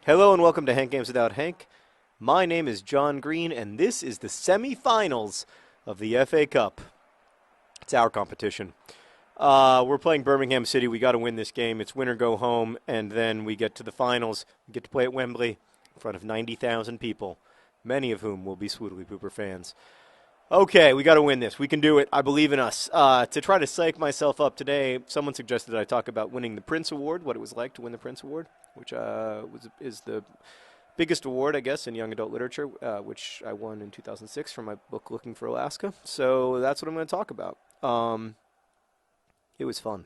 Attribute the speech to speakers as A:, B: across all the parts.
A: Hello and welcome to Hank Games Without Hank. My name is John Green, and this is the semifinals of the FA Cup. It's our competition. We're playing Birmingham City. We got to win this game. It's win or go home, and then we get to the finals. We get to play at Wembley in front of 90,000 people, many of whom will be Swoodly Pooper fans. Okay, we got to win this. We can do it. I believe in us. To try to psych myself up today, someone suggested I talk about winning the Printz Award, what it was like to win the Printz Award, which is the biggest award, I guess, in young adult literature, which I won in 2006 for my book Looking for Alaska. So that's what I'm going to talk about. It was fun.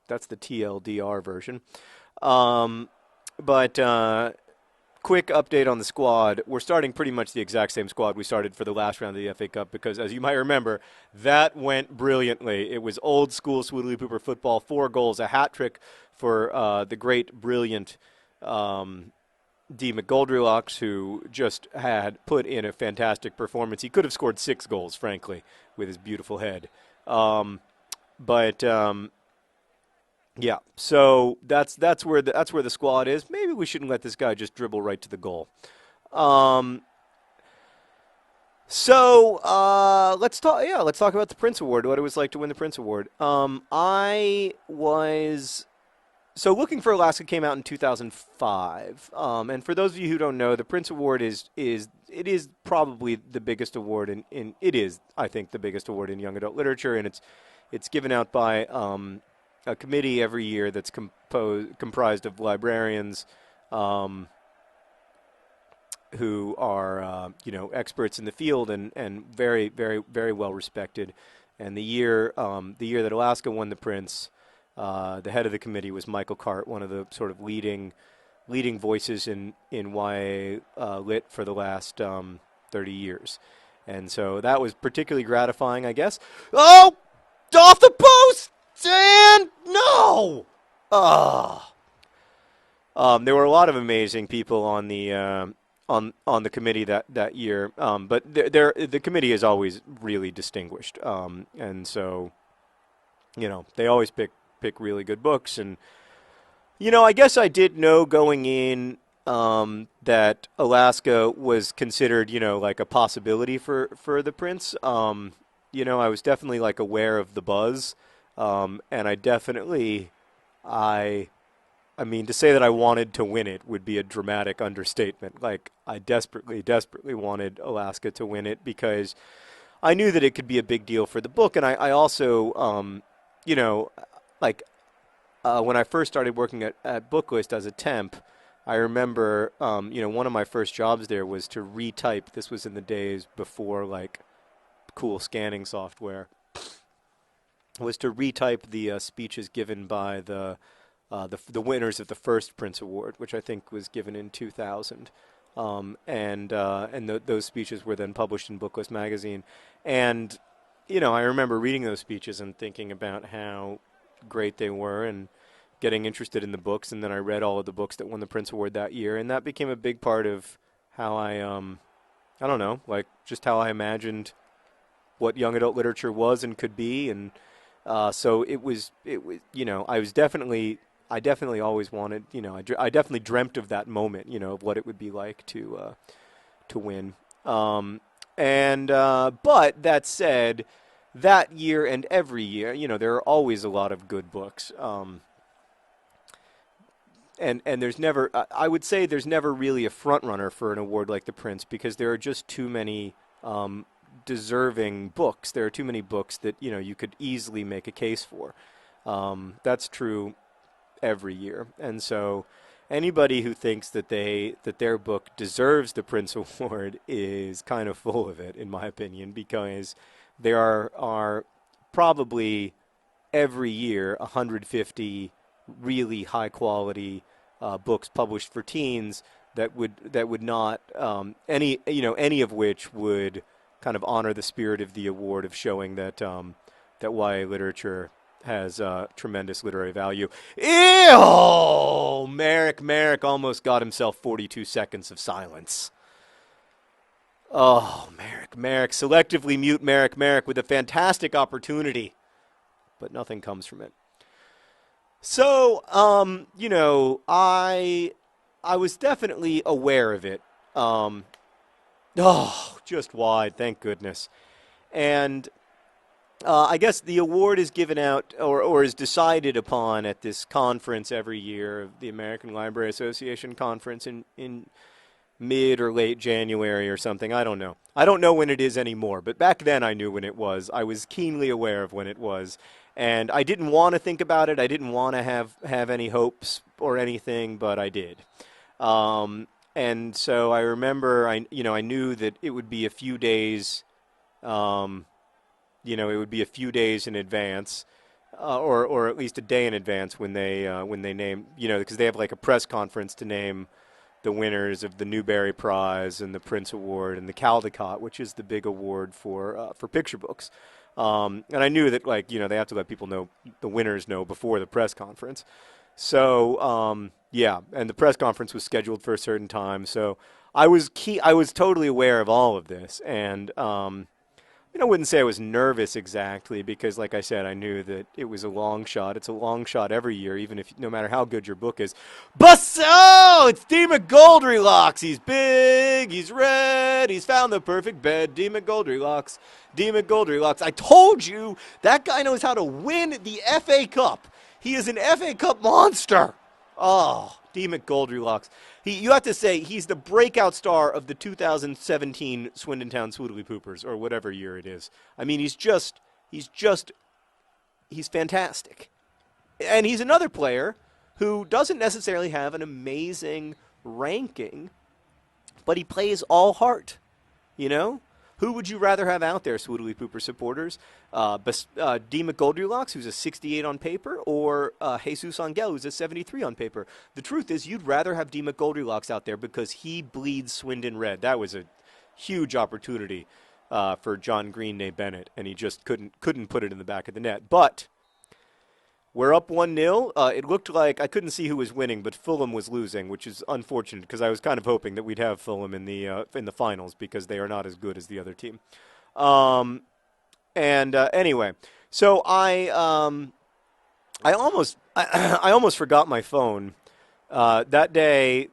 A: That's the TLDR version. But quick update on the squad. We're starting pretty much the exact same squad we started for the last round of the FA Cup because, as you might remember, that went brilliantly. It was old school Swoodly Pooper football, 4 goals, a hat trick for the great, brilliant D. McGoldrilox, who just had put in a fantastic performance. He could have scored 6 goals, frankly, with his beautiful head. Yeah, so that's where the squad is. Maybe we shouldn't let this guy just dribble right to the goal. Let's talk. Yeah, let's talk about the Printz Award. What it was like to win the Printz Award. Looking for Alaska came out in 2005. And for those of you who don't know, the Printz Award is probably the biggest award I think the biggest award in young adult literature, and it's given out by a committee every year that's comprised of librarians who are experts in the field and very, very, very well respected. And the year that Alaska won the Printz, the head of the committee was Michael Cart, one of the sort of leading voices in YA lit for the last 30 years. And so that was particularly gratifying, I guess. Oh, off the post! Dan, no! There were a lot of amazing people on the committee that year, but the committee is always really distinguished, and so they always pick really good books. And I guess I did know going in that Alaska was considered like a possibility for the Printz. I was definitely aware of the buzz. And I mean, to say that I wanted to win it would be a dramatic understatement. I desperately, desperately wanted Alaska to win it because I knew that it could be a big deal for the book. And I also, when I first started working at Booklist as a temp, I remember, one of my first jobs there was to retype. This was in the days before, cool scanning software. Was to retype the speeches given by the winners of the first Printz Award, which I think was given in 2000, those speeches were then published in Booklist magazine, and I remember reading those speeches and thinking about how great they were and getting interested in the books, and then I read all of the books that won the Printz Award that year, and that became a big part of how I don't know, just how I imagined what young adult literature was and could be, and so it was I definitely always wanted, I definitely dreamt of that moment, of what it would be like to win. But that said, that year and every year, there are always a lot of good books. And there's never, I would say there's never really a front runner for an award like the Printz because there are just too many deserving books. There are too many books that you could easily make a case for. That's true every year, and so anybody who thinks that their book deserves the Printz Award is kind of full of it, in my opinion, because there are probably every year 150 really high quality books published for teens that would not any of which would kind of honor the spirit of the award of showing that YA literature has tremendous literary value. Ew! Merrick almost got himself 42 seconds of silence. Oh, Merrick. Selectively mute Merrick with a fantastic opportunity, but nothing comes from it. So, I I was definitely aware of it. Um, oh, just wide, thank goodness. And I guess the award is given out or is decided upon at this conference every year, the American Library Association conference in mid or late January or something. I don't know. I don't know when it is anymore, but back then I knew when it was. I was keenly aware of when it was. And I didn't want to think about it. I didn't want to have any hopes or anything, but I did. And so I remember I knew that it would be a few days um, it would be a few days in advance, or at least a day in advance when they name, because they have like a press conference to name the winners of the Newbery Prize and the Printz Award and the Caldecott, which is the big award for picture books. And I knew that they have to let people know, the winners know, before the press conference. So yeah, and the press conference was scheduled for a certain time. So I was totally aware of all of this, and I wouldn't say I was nervous exactly because, like I said, I knew that it was a long shot. It's a long shot every year, even if no matter how good your book is. Busso! It's D. McGoldrylocks. He's big. He's red. He's found the perfect bed. D. McGoldrylocks. D. McGoldrylocks. I told you that guy knows how to win the FA Cup. He is an FA Cup monster. Oh, D. McGoldrylocks. You have to say he's the breakout star of the 2017 Swindon Town Swoodly Poopers, or whatever year it is. I mean, he's fantastic. And he's another player who doesn't necessarily have an amazing ranking, but he plays all heart, Who would you rather have out there, Swoodly Pooper supporters? D. McGoldrylocks, who's a 68 on paper, or Jesus Angel, who's a 73 on paper? The truth is, you'd rather have D. McGoldrylocks out there because he bleeds Swindon red. That was a huge opportunity for John Green Nay Bennett, and he just couldn't put it in the back of the net. But we're up 1-0. It looked like I couldn't see who was winning, but Fulham was losing, which is unfortunate because I was kind of hoping that we'd have Fulham in the finals because they are not as good as the other team. Anyway, so I almost forgot my phone. That day,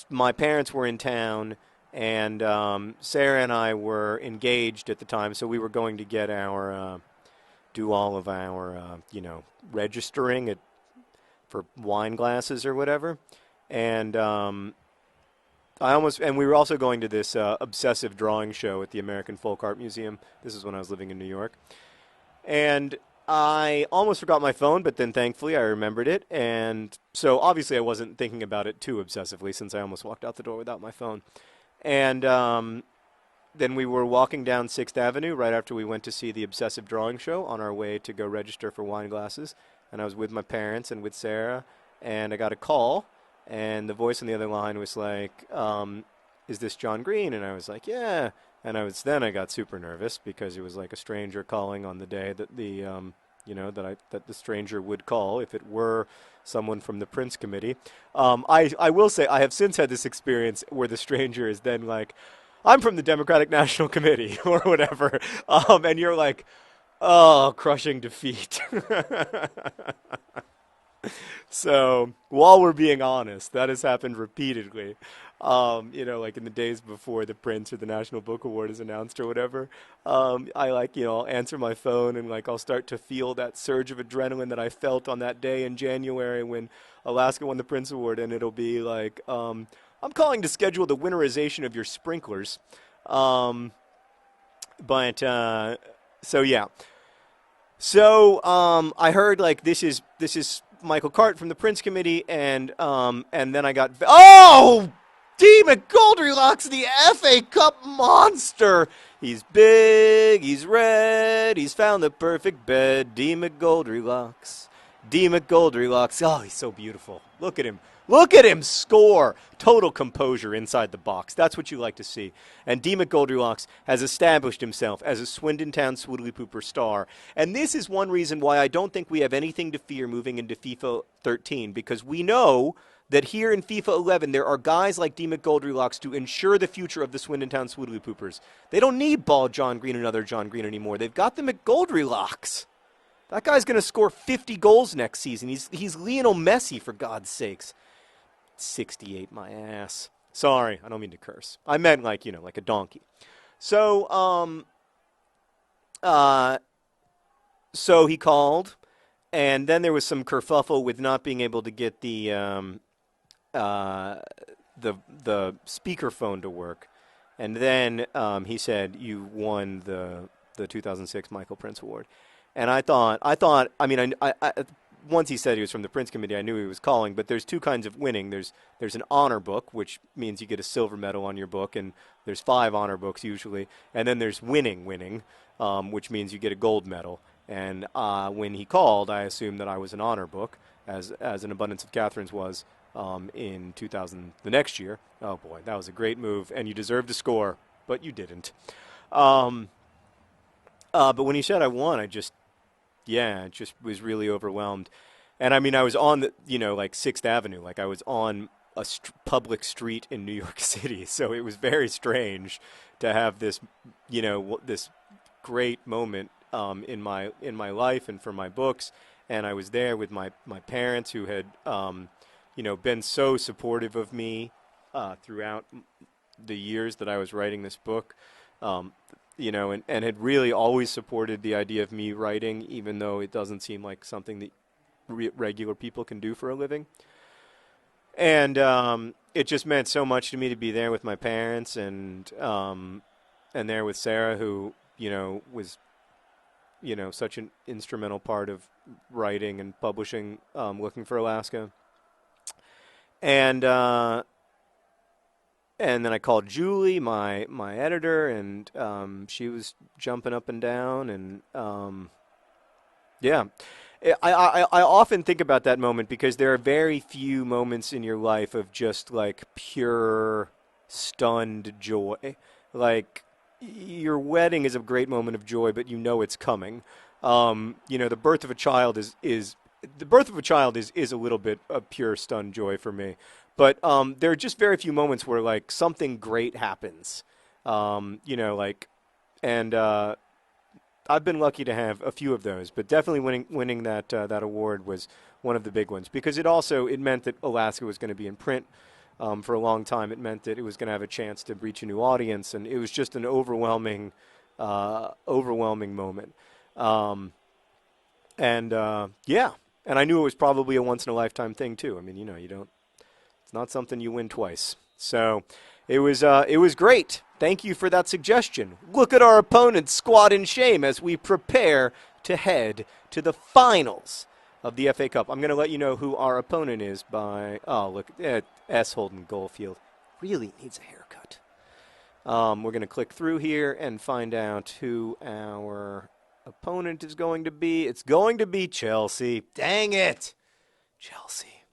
A: my parents were in town, and Sarah and I were engaged at the time, so we were going to get do all of our, registering for wine glasses or whatever. And we were also going to this obsessive drawing show at the American Folk Art Museum. This is when I was living in New York. And I almost forgot my phone, but then thankfully I remembered it. And so obviously I wasn't thinking about it too obsessively since I almost walked out the door without my phone. And then we were walking down 6th Avenue right after we went to see the Obsessive Drawing Show on our way to go register for wine glasses. And I was with my parents and with Sarah, and I got a call, and the voice on the other line was like, is this John Green? And I was like, yeah. And I got super nervous because it was like a stranger calling on the day that that the stranger would call if it were someone from the Printz committee. I will say I have since had this experience where the stranger is then like, I'm from the Democratic National Committee or whatever. And you're like, oh, crushing defeat. So while we're being honest, that has happened repeatedly. Like in the days before the Printz or the National Book Award is announced or whatever, I'll answer my phone and I'll start to feel that surge of adrenaline that I felt on that day in January when Alaska won the Printz Award, and it'll be like, I'm calling to schedule the winterization of your sprinklers. So yeah. So I heard this is Michael Cart from the Printz Committee, and then I got D. McGoldrylocks, the FA Cup monster. He's big, he's red, he's found the perfect bed. D. McGoldrylocks. D. McGoldrylocks. Oh, he's so beautiful. Look at him. Look at him score. Total composure inside the box. That's what you like to see. And D. McGoldrylocks has established himself as a Swindon Town Swoodly Pooper star. And this is one reason why I don't think we have anything to fear moving into FIFA 13, because we know that here in FIFA 11 there are guys like D. McGoldrylocks to ensure the future of the Swindon Town Swoodly Poopers. They don't need Bald John Green and other John Green anymore. They've got the McGoldrylocks. That guy's going to score 50 goals next season. He's Lionel Messi, for God's sakes. 68 my ass. Sorry, I don't mean to curse. I meant like, like a donkey. So, uh, so he called, and then there was some kerfuffle with not being able to get uh, the speakerphone to work, and then he said, "You won the 2006 Michael Printz Award." And I mean, once he said he was from the Printz Committee, I knew he was calling. But there's two kinds of winning. There's an honor book, which means you get a silver medal on your book, and there's 5 honor books usually. And then there's winning, which means you get a gold medal. And when he called, I assumed that I was an honor book, as an Abundance of Catherine's was in 2000, the next year. Oh boy, that was a great move, and you deserved to score, but you didn't. But when he said I won, I just was really overwhelmed. And I mean, I was on like 6th Avenue, like I was on a public street in New York City. So it was very strange to have this, this great moment in my life and for my books. And I was there with my parents, who had, been so supportive of me throughout the years that I was writing this book. And had really always supported the idea of me writing, even though it doesn't seem like something that regular people can do for a living. And it just meant so much to me to be there with my parents and there with Sarah, who, was, such an instrumental part of writing and publishing Looking for Alaska. And then I called Julie, my editor, and she was jumping up and down. And yeah, I often think about that moment, because there are very few moments in your life of just like pure stunned joy. Like, your wedding is a great moment of joy, but it's coming. The birth of a child is a little bit of pure stunned joy for me. But there are just very few moments where like something great happens, and I've been lucky to have a few of those. But definitely winning that award was one of the big ones, because it meant that Alaska was going to be in print for a long time. It meant that it was going to have a chance to reach a new audience, and it was just an overwhelming moment. And I knew it was probably a once in a lifetime thing too. I mean, you don't. It's not something you win twice. So it was great. Thank you for that suggestion. Look at our opponents squat in shame as we prepare to head to the finals of the FA Cup. I'm going to let you know who our opponent is by, look, S. Holden Goldfield really needs a haircut. We're going to click through here and find out who our opponent is going to be. It's going to be Chelsea. Dang it. Chelsea.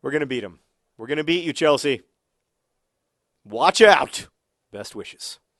A: We're going to beat them. We're going to beat you, Chelsea. Watch out. Best wishes.